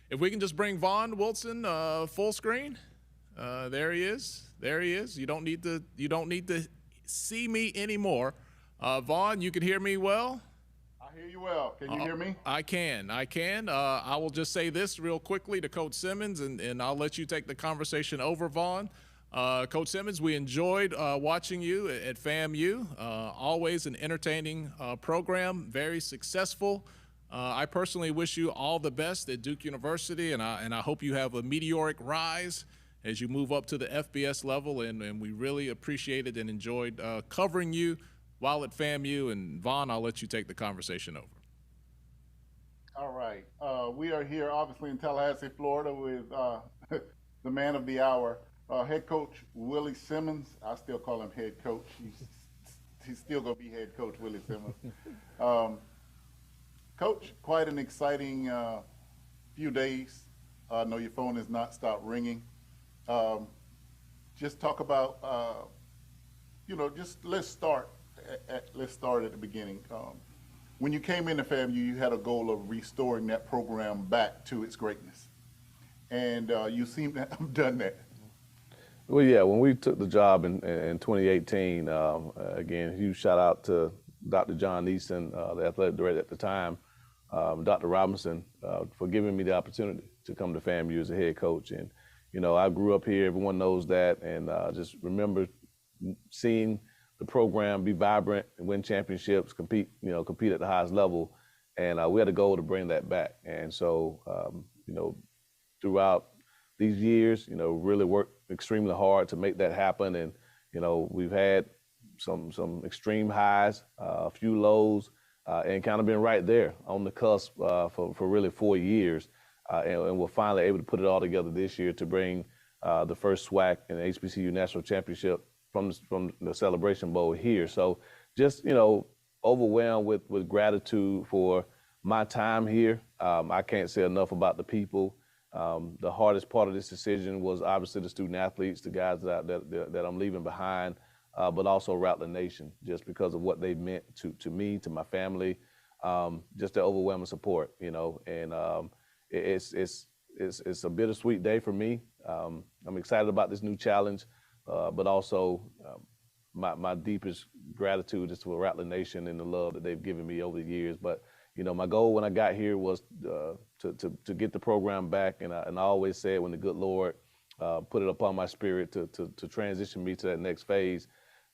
If we can just bring Vaughn Wilson full screen. There he is. There he is. You don't need to see me anymore. Vaughn, you can hear me well. I hear you well. Can you hear me? I can. I can. I will just say this real quickly to Coach Simmons, and I'll let you take the conversation over, Vaughn. Coach Simmons, we enjoyed watching you at FAMU. Always an entertaining program, very successful. I personally wish you all the best at Duke University, and I hope you have a meteoric rise as you move up to the FBS level. And we really appreciated and enjoyed covering you while at FAMU. And Vaughn, I'll let you take the conversation over. All right. We are here, obviously, in Tallahassee, Florida, with the man of the hour, head coach Willie Simmons. I still call him head coach. He's still going to be head coach, Willie Simmons. Um, Coach, quite an exciting few days. I know your phone has not stopped ringing. Um, just talk about, just let's start at the beginning. When you came into FAMU, you had a goal of restoring that program back to its greatness, and you seem to have done that. Well, yeah, when we took the job in 2018, again, huge shout out to Dr. John Easton, the athletic director at the time, Dr. Robinson, for giving me the opportunity to come to FAMU as a head coach. And, I grew up here, everyone knows that, and just remember seeing the program be vibrant and win championships, compete at the highest level. And we had a goal to bring that back. And so, throughout these years, really worked extremely hard to make that happen. And, we've had some extreme highs, a few lows, and kind of been right there on the cusp for really 4 years. And we're finally able to put it all together this year to bring the first SWAC and HBCU National Championship from the Celebration Bowl here. So just, overwhelmed with gratitude for my time here. I can't say enough about the people. The hardest part of this decision was obviously the student athletes, the guys that I'm leaving behind, but also Rattler Nation, just because of what they've meant to me, to my family, just the overwhelming support, and it's a bittersweet day for me. I'm excited about this new challenge, but also my deepest gratitude is to Rattler Nation and the love that they've given me over the years. But my goal when I got here was to get the program back, and I always said when the good Lord put it upon my spirit to transition me to that next phase,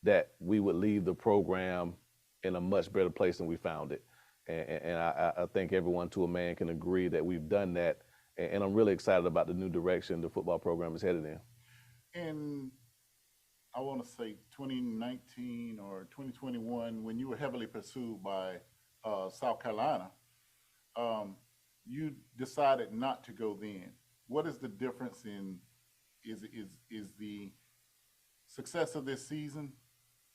that we would leave the program in a much better place than we found it. And I think everyone to a man can agree that we've done that. And I'm really excited about the new direction the football program is headed in. And I want to say 2019 or 2021, when you were heavily pursued by South Carolina, you decided not to go then. What is the difference in is the success of this season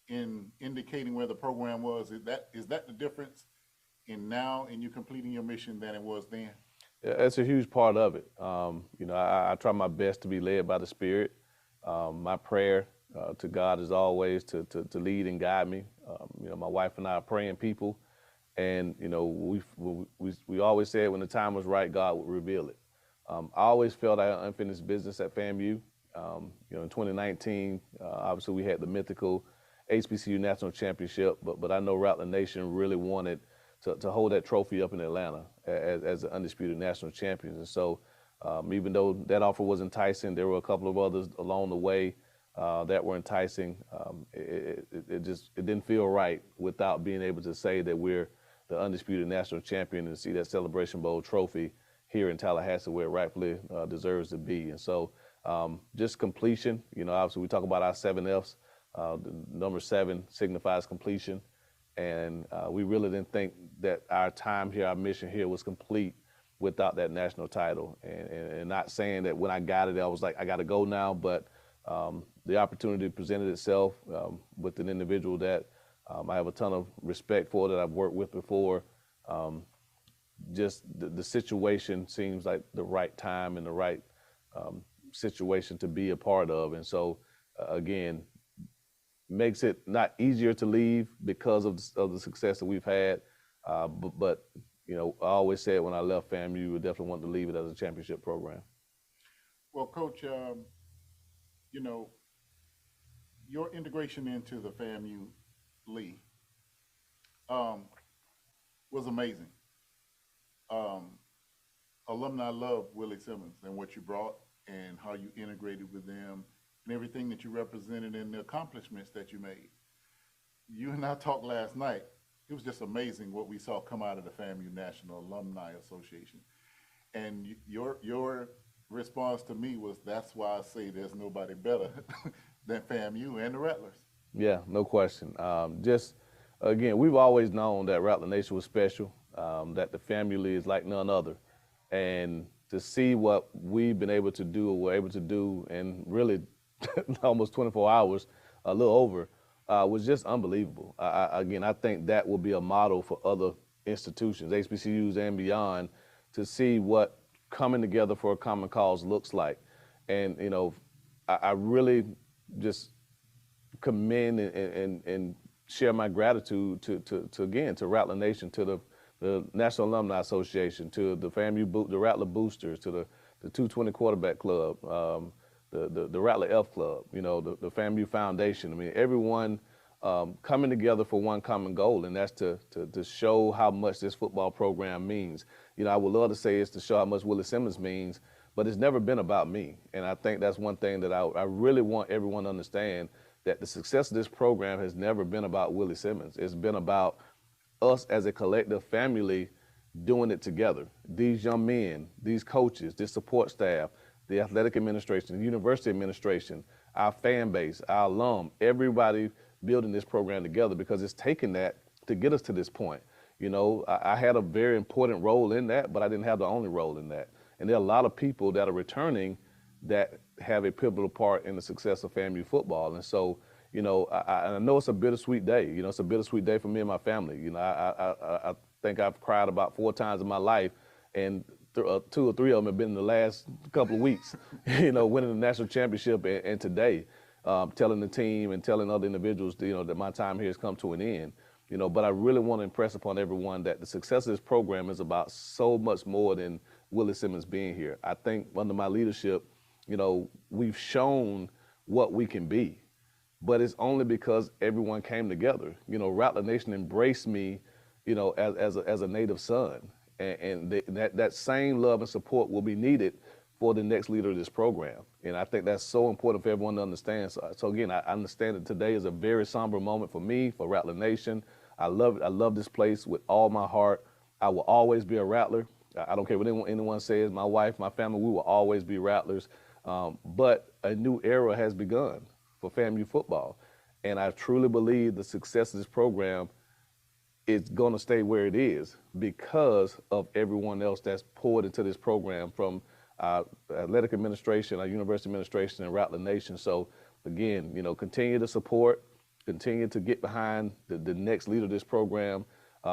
in indicating where the program was? Is that the difference in now in you completing your mission than it was then? Yeah, that's a huge part of it. I try my best to be led by the Spirit. My prayer to God is always to lead and guide me. My wife and I are praying people, and we always said when the time was right, God would reveal it. I always felt I had unfinished business at FAMU. In 2019, obviously we had the mythical HBCU National Championship, but I know Rattler Nation really wanted to hold that trophy up in Atlanta as the undisputed national champions. And so even though that offer was enticing, there were a couple of others along the way that were enticing. It didn't feel right without being able to say that we're the undisputed national champion and see that Celebration Bowl trophy here in Tallahassee where it rightfully deserves to be. And so just completion, obviously we talk about our 7 Fs. The number 7 signifies completion. And we really didn't think that our time here, our mission here was complete without that national title. And not saying that when I got it, I was like, I got to go now. But the opportunity presented itself with an individual that I have a ton of respect for, that I've worked with before. Just the situation seems like the right time and the right situation to be a part of. And so, again, makes it not easier to leave because of the success that we've had, but I always said when I left FAMU, I definitely wanted to leave it as a championship program. Well, Coach, you know, your integration into the FAMU Lee um, was amazing. Um, Alumni love Willie Simmons and what you brought and how you integrated with them and everything that you represented and the accomplishments that you made. You and I talked last night. It was just amazing what we saw come out of the FAMU National Alumni Association. And your response to me was, that's why I say there's nobody better than FAMU and the Rattlers. Yeah, no question. Just again, we've always known that Rattler Nation was special, that the family is like none other, and to see what we've been able to do, or we're able to do, in really almost 24 hours, a little over, was just unbelievable. Again, I think that will be a model for other institutions, HBCUs and beyond, to see what coming together for a common cause looks like. And I really just commend and share my gratitude to Rattler Nation, to the National Alumni Association, to the FAMU, the Rattler Boosters, to the 220 Quarterback Club, the Rattler F Club, the FAMU Foundation. I mean, everyone coming together for one common goal, and that's to show how much this football program means. I would love to say it's to show how much Willie Simmons means, but it's never been about me. And I think that's one thing that I really want everyone to understand, that the success of this program has never been about Willie Simmons. It's been about us as a collective family doing it together. These young men, these coaches, this support staff, the athletic administration, the university administration, our fan base, our alum, everybody building this program together, because it's taken that to get us to this point. I had a very important role in that, but I didn't have the only role in that. And there are a lot of people that are returning that have a pivotal part in the success of FAMU football. And so, I know it's a bittersweet day. It's a bittersweet day for me and my family. I think I've cried about 4 times in my life, and 2 or 3 of them have been in the last couple of weeks, winning the national championship, and today, telling the team and telling other individuals, that my time here has come to an end. But I really want to impress upon everyone that the success of this program is about so much more than Willie Simmons being here. I think under my leadership, we've shown what we can be, but it's only because everyone came together. Rattler Nation embraced me, as a native son, and that same love and support will be needed for the next leader of this program. And I think that's so important for everyone to understand. So again, I understand that today is a very somber moment for me, for Rattler Nation. I love this place with all my heart. I will always be a Rattler. I don't care what anyone says. My wife, my family, we will always be Rattlers. But a new era has begun for FAMU football. And I truly believe the success of this program is going to stay where it is because of everyone else that's poured into this program, from our athletic administration, our university administration, and Rattler Nation. So again, continue to support, continue to get behind the next leader of this program,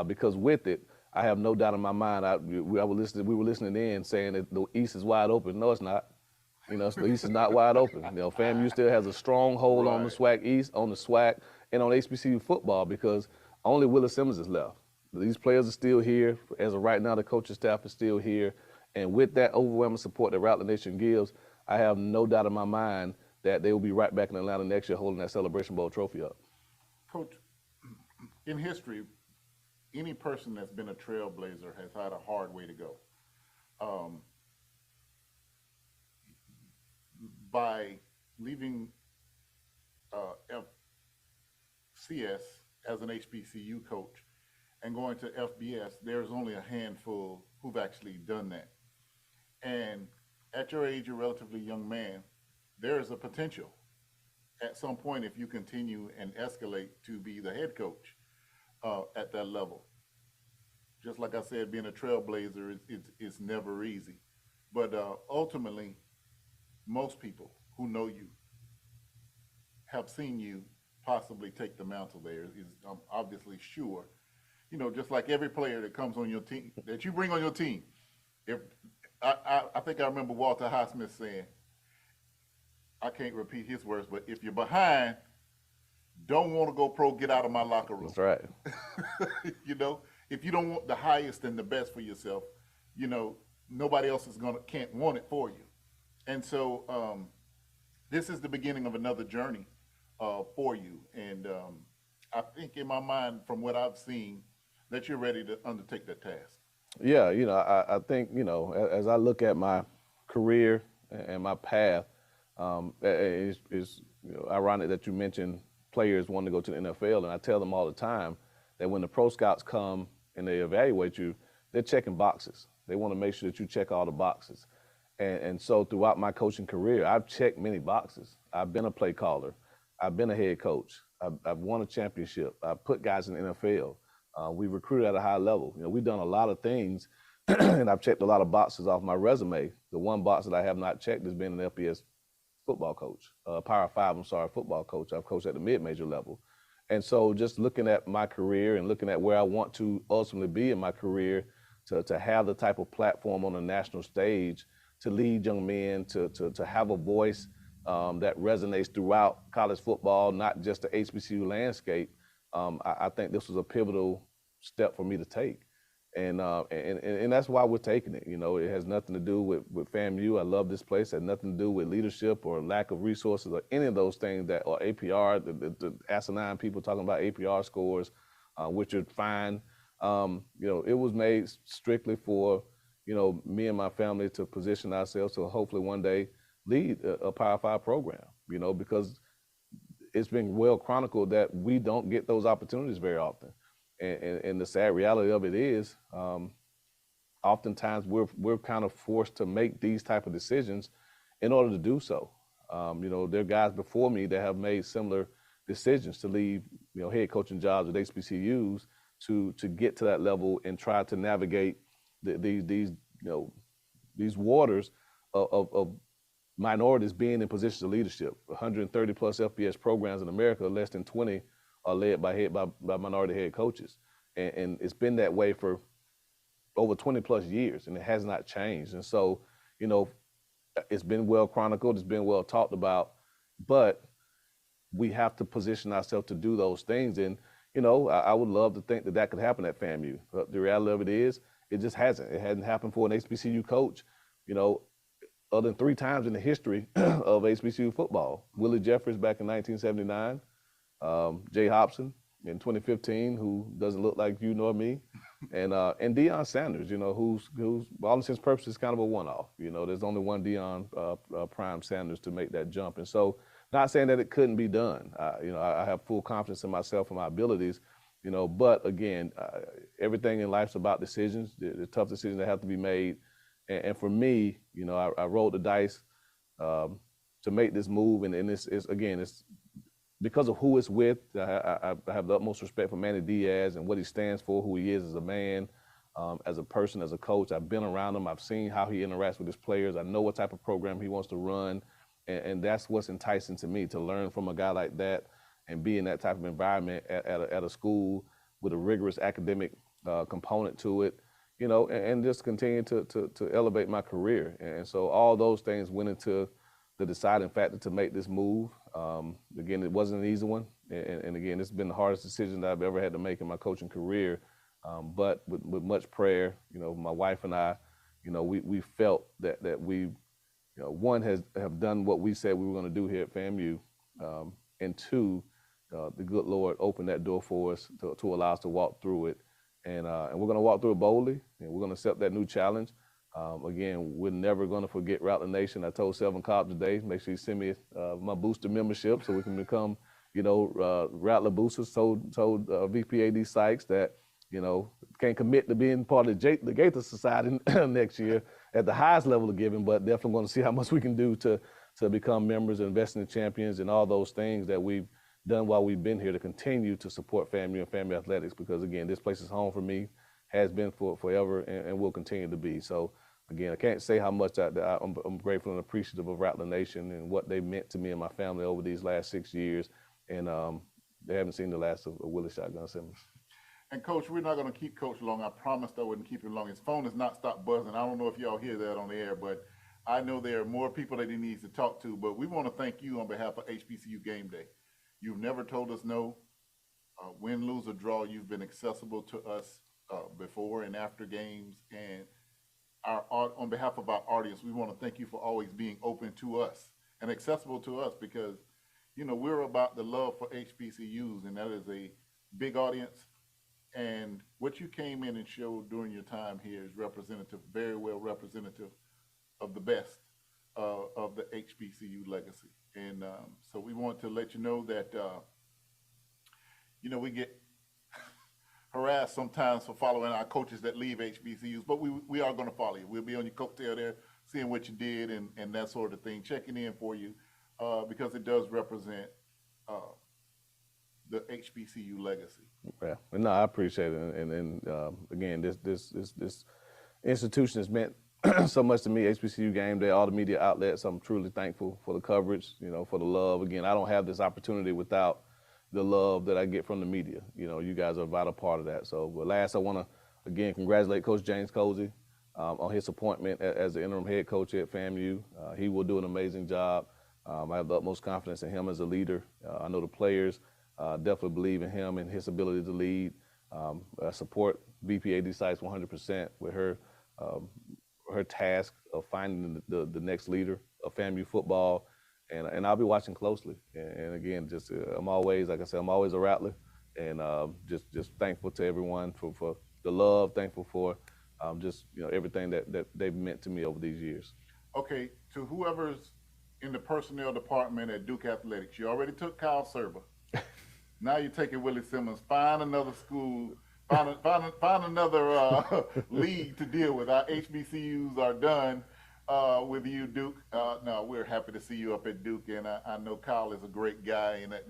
because with it, I have no doubt in my mind, we were listening in saying that the East is wide open. No, it's not. The East is not wide open. FAMU still has a strong hold on the SWAC East, on the SWAC, and on HBCU football, because only Willie Simmons is left. These players are still here. As of right now, the coaching staff is still here. And with that overwhelming support that Rattler Nation gives, I have no doubt in my mind that they will be right back in Atlanta next year holding that Celebration Bowl trophy up. Coach, in history, any person that's been a trailblazer has had a hard way to go. By leaving FCS as an HBCU coach and going to FBS, there's only a handful who've actually done that. And at your age, you're a relatively young man, there is a potential at some point, if you continue and escalate, to be the head coach at that level. Just like I said, being a trailblazer is never easy. But ultimately, most people who know you have seen you possibly take the mantle there. I'm obviously sure. Just like every player that comes on your team, that you bring on your team. If I think I remember Walter Highsmith saying, I can't repeat his words, but if you're behind, don't want to go pro, get out of my locker room. That's right. if you don't want the highest and the best for yourself, you know, nobody else can't want it for you. And so this is the beginning of another journey for you. And I think in my mind, from what I've seen, that you're ready to undertake that task. Yeah, I think, as I look at my career and my path, it's ironic that you mentioned players wanting to go to the NFL, and I tell them all the time that when the pro scouts come and they evaluate you, they're checking boxes. They want to make sure that you check all the boxes. And so throughout my coaching career, I've checked many boxes. I've been a play caller. I've been a head coach. I've won a championship. I've put guys in the NFL. We recruited at a high level. We've done a lot of things, and I've checked a lot of boxes off my resume. The one box that I have not checked has been an FBS football coach, Power 5, football coach. I've coached at the mid-major level. And so just looking at my career and looking at where I want to ultimately be in my career, to have the type of platform on the national stage, to lead young men, to have a voice that resonates throughout college football, not just the HBCU landscape, I think this was a pivotal step for me to take. And that's why we're taking it. It has nothing to do with FAMU. I love this place. It has nothing to do with leadership or lack of resources or any of those things or APR, the asinine people talking about APR scores, which are fine. It was made strictly for, me and my family to position ourselves to hopefully one day lead a Power 5 program, because it's been well chronicled that we don't get those opportunities very often. And the sad reality of it is, oftentimes we're kind of forced to make these type of decisions in order to do so. There are guys before me that have made similar decisions to leave, head coaching jobs at HBCUs to get to that level and try to navigate these waters of minorities being in positions of leadership. 130 plus FBS programs in America, less than 20 are led by minority head coaches. And it's been that way for over 20 plus years, and it has not changed. And so, it's been well chronicled, it's been well talked about, but we have to position ourselves to do those things. And, I would love to think that could happen at FAMU. But the reality of it is, it just hasn't. It hadn't happened for an HBCU coach, other than 3 times in the history of HBCU football. Willie Jeffers back in 1979, Jay Hobson in 2015, who doesn't look like you nor me, and Deion Sanders, who's all intents and purposes kind of a one-off. There's only one Deion Prime Sanders to make that jump. And so, not saying that it couldn't be done. I have full confidence in myself and my abilities, but again, everything in life's about decisions, the tough decisions that have to be made. And for me, I rolled the dice to make this move, and it's because of who it's with. I have the utmost respect for Manny Diaz and what he stands for, who he is as a man, as a person, as a coach. I've been around him. I've seen how he interacts with his players. I know what type of program he wants to run, and that's what's enticing to me, to learn from a guy like that and be in that type of environment at a school with a rigorous academic component to it, and just continue to elevate my career. And so all those things went into the deciding factor to make this move. Again, it wasn't an easy one. And again, it's been the hardest decision that I've ever had to make in my coaching career. But with much prayer, my wife and I, we felt that we, one, have done what we said we were going to do here at FAMU. And 2, the good Lord opened that door for us to allow us to walk through it. And we're going to walk through it boldly, and we're going to accept that new challenge. Again, we're never going to forget Rattler Nation. I told Selvin Cobb today, make sure you send me my booster membership so we can become, Rattler boosters. Told VPAD Sykes that, can't commit to being part of the Gaither Society next year at the highest level of giving, but definitely going to see how much we can do to become members and invest in the champions and all those things that we've done while we've been here to continue to support FAMU and FAMU athletics, because again, this place is home for me, has been for forever, and will continue to be. So again, I can't say how much I'm grateful and appreciative of Rattler Nation and what they meant to me and my family over these last 6 years. And they haven't seen the last of Willie Shotgun Simmons. And Coach, we're not going to keep Coach long. I promised I wouldn't keep him long. His phone has not stopped buzzing. I don't know if y'all hear that on the air, but I know there are more people that he needs to talk to. But we want to thank you on behalf of HBCU Gameday. You've never told us no. Win, lose, or draw, you've been accessible to us before and after games. And on behalf of our audience, we want to thank you for always being open to us and accessible to us, because, you know, we're about the love for HBCUs, and that is a big audience. And what you came in and showed during your time here is representative, very well representative of the best of the HBCU legacy. And so we want to let you know that, you know, we get harassed sometimes for following our coaches that leave HBCUs, but we are going to follow you. We'll be on your coattail there, seeing what you did and that sort of thing, checking in for you, because it does represent the HBCU legacy. Yeah, no, I appreciate it, and again, this institution has meant so much to me. HBCU Gameday, all the media outlets. I'm truly thankful for the coverage, you know, for the love. Again, I don't have this opportunity without the love that I get from the media. You know, you guys are a vital part of that. So, but last, I want to again congratulate Coach James Cozy on his appointment as the interim head coach at FAMU. He will do an amazing job. I have the utmost confidence in him as a leader. I know the players definitely believe in him and his ability to lead. I support VP AD Sykes 100% with her task of finding the next leader of FAMU football, and I'll be watching closely. And again, just I'm always, like I said, I'm always a rattler, and just thankful to everyone for the love, thankful for just, you know, everything that they've meant to me over these years. Okay, to whoever's in the personnel department at Duke Athletics, you already took Kyle Serba. Now you're taking Willie Simmons. Find another school. Find another league to deal with. Our HBCUs are done with you, Duke. No, we're happy to see you up at Duke, and I know Kyle is a great guy, and that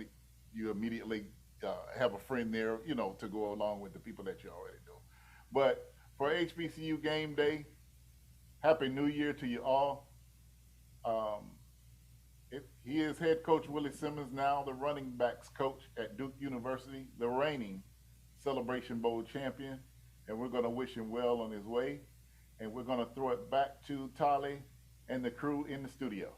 you immediately have a friend there, you know, to go along with the people that you already know. But for HBCU Game Day, Happy New Year to you all. He is head coach Willie Simmons, now the running backs coach at Duke University, the reigning Celebration Bowl champion, and we're going to wish him well on his way. And we're going to throw it back to Tali and the crew in the studio.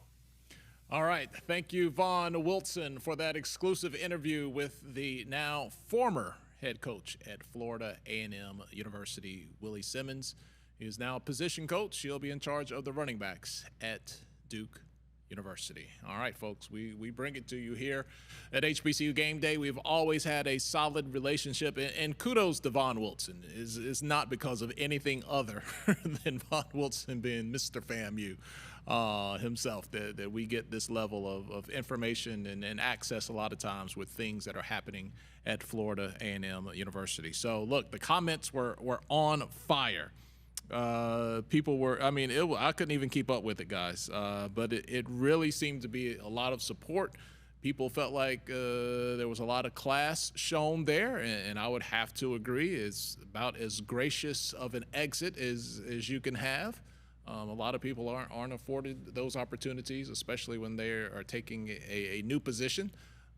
All right. Thank you, Vaughn Wilson, for that exclusive interview with the now former head coach at Florida A&M University, Willie Simmons. He is now a position coach. He'll be in charge of the running backs at Duke University. All right, folks, we bring it to you here at HBCU Game Day. We've always had a solid relationship, and kudos to Vaughn Wilson. Is not because of anything other than Vaughn Wilson being Mr. FAMU himself that we get this level of information and access a lot of times with things that are happening at Florida A&M University. So, look, the comments were on fire. People were, I mean, I couldn't even keep up with it, guys. But it really seemed to be a lot of support. People felt like there was a lot of class shown there, and I would have to agree. It's about as gracious of an exit as you can have. A lot of people aren't afforded those opportunities, especially when they are taking a new position.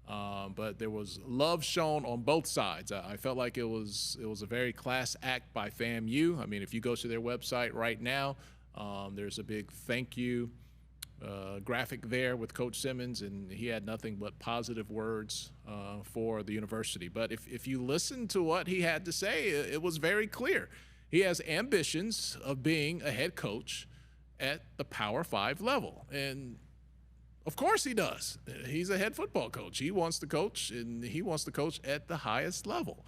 But there was love shown on both sides. I felt like it was a very class act by FAMU. I mean, if you go to their website right now, there's a big thank you graphic there with Coach Simmons, and he had nothing but positive words for the university. But if you listen to what he had to say, it was very clear. He has ambitions of being a head coach at the Power 5 level, and of course he does. He's a head football coach. He wants to coach, and he wants to coach at the highest level.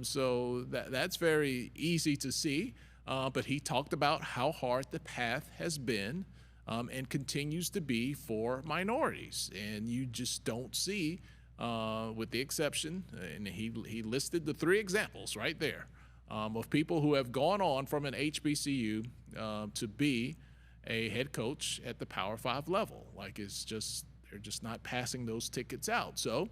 So that's very easy to see. But he talked about how hard the path has been and continues to be for minorities. And you just don't see, with the exception, and he listed the 3 examples right there of people who have gone on from an HBCU to be a head coach at the Power 5 level. Like, they're just not passing those tickets out. So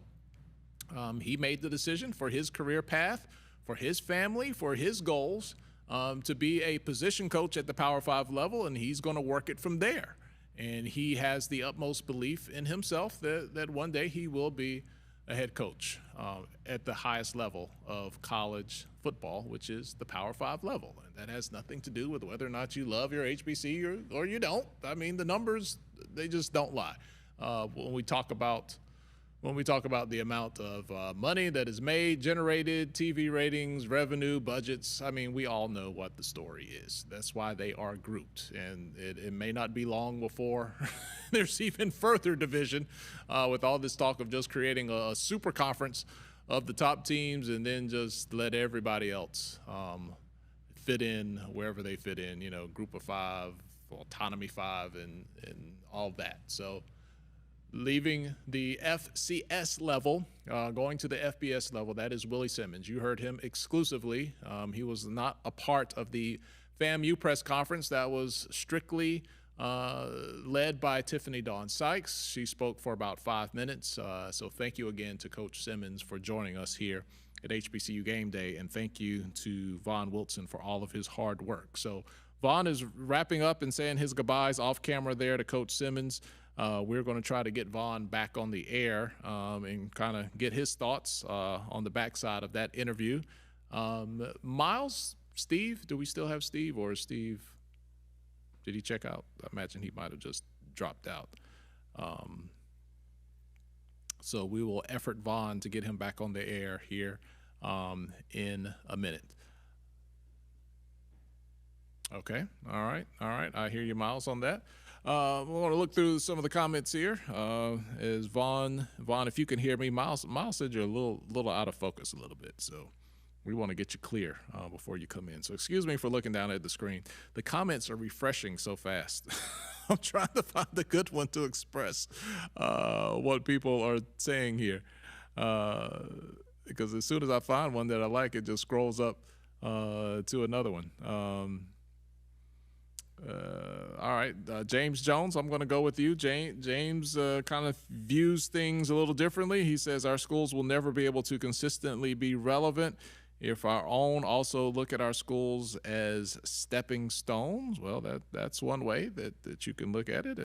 he made the decision for his career path, for his family, for his goals, to be a position coach at the Power 5 level, and he's going to work it from there. And he has the utmost belief in himself that one day he will be a head coach at the highest level of college football, which is the Power 5 level. And that has nothing to do with whether or not you love your HBC or you don't. I mean, the numbers, they just don't lie. When we talk about when we talk about the amount of money that is made, generated, TV ratings, revenue, budgets, I mean, we all know what the story is. That's why they are grouped. And it may not be long before there's even further division with all this talk of just creating a super conference of the top teams and then just let everybody else fit in wherever they fit in, you know, group of five, autonomy five, and all of that. So leaving the FCS level, going to the FBS level, that is Willie Simmons. You heard him exclusively. He was not a part of the FAMU press conference. That was strictly led by Tiffany Dawn Sykes. She spoke for about 5 minutes. So thank you again to Coach Simmons for joining us here at HBCU Game Day, and thank you to Vaughn Wilson for all of his hard work. So Vaughn is wrapping up and saying his goodbyes off camera there to Coach Simmons. We're going to try to get Vaughn back on the air and kind of get his thoughts on the backside of that interview. Miles, Steve, do we still have Steve, or is Steve, did he check out? I imagine he might have just dropped out. So we will effort Vaughn to get him back on the air here in a minute. Okay, all right. I hear you, Miles, on that. We're going to look through some of the comments here. Is Vaughn, if you can hear me, Miles said you're a little out of focus a little bit, so we want to get you clear before you come in. So excuse me for looking down at the screen. The comments are refreshing so fast. I'm trying to find a good one to express what people are saying here, because as soon as I find one that I like, it just scrolls up to another one. All right, James Jones, I'm going to go with you. James kind of views things a little differently. He says our schools will never be able to consistently be relevant if our own also look at our schools as stepping stones. Well, that's one way that you can look at it.